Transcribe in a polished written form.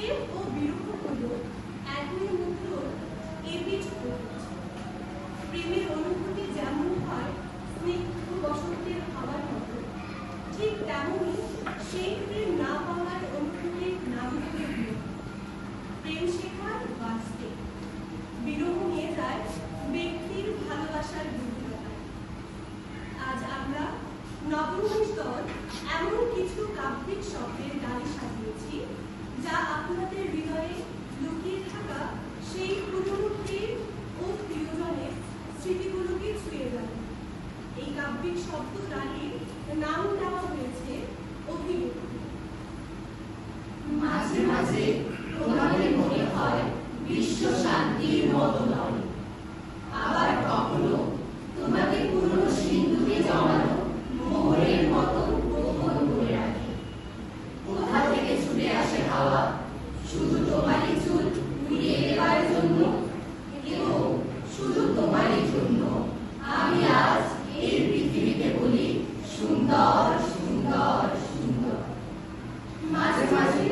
প্রেম ও বিরহ হল একই মুদ্রার এপিঠ ওপিঠ। প্রেমের অনুভূতি যেমন হয় স্নিগ্ধ বসন্তের হাওয়ার মতো, ঠিক তেমনই সেই প্রেম না পাওয়ার অনুভূতির নাম হল বিরহ। প্রেম শেখার বাঁচতে, বিরহ নিয়ে যায় ব্যক্তির ভালোবাসার গভীরতায়। আজ আমরা নবমীর দল এমন কিছু কাব্যিক শব্দের ডালি সাজিয়েছি যা আপনাদের হৃদয়ে লুকিয়ে থাকা সেই পুরনো প্রেম ও প্রিয়জনের স্মৃতিগুলোকে ছুঁয়ে যাবে। এই কাব্যিক শব্দ ডালির নাম দেওয়া হয়েছে অভিব্যক্তি। মাঝে মাঝে তোমাদের মনে হয় বিশ্ব শান্তির মতো নয়, আবার কখনো তোমাকে পুরনো সিন্ধুকে জমানো মোহরের মতো গোপন করে রাখে। কোথা থেকে ছুটে আসে হাওয়া শুধু তোমারই চুল উড়িয়ে দেওয়ার জন্য, এবং শুধু তোমারই জন্য আমি আজ এই পৃথিবীতে বলি সুন্দর সুন্দর সুন্দর। মাঝে মাঝে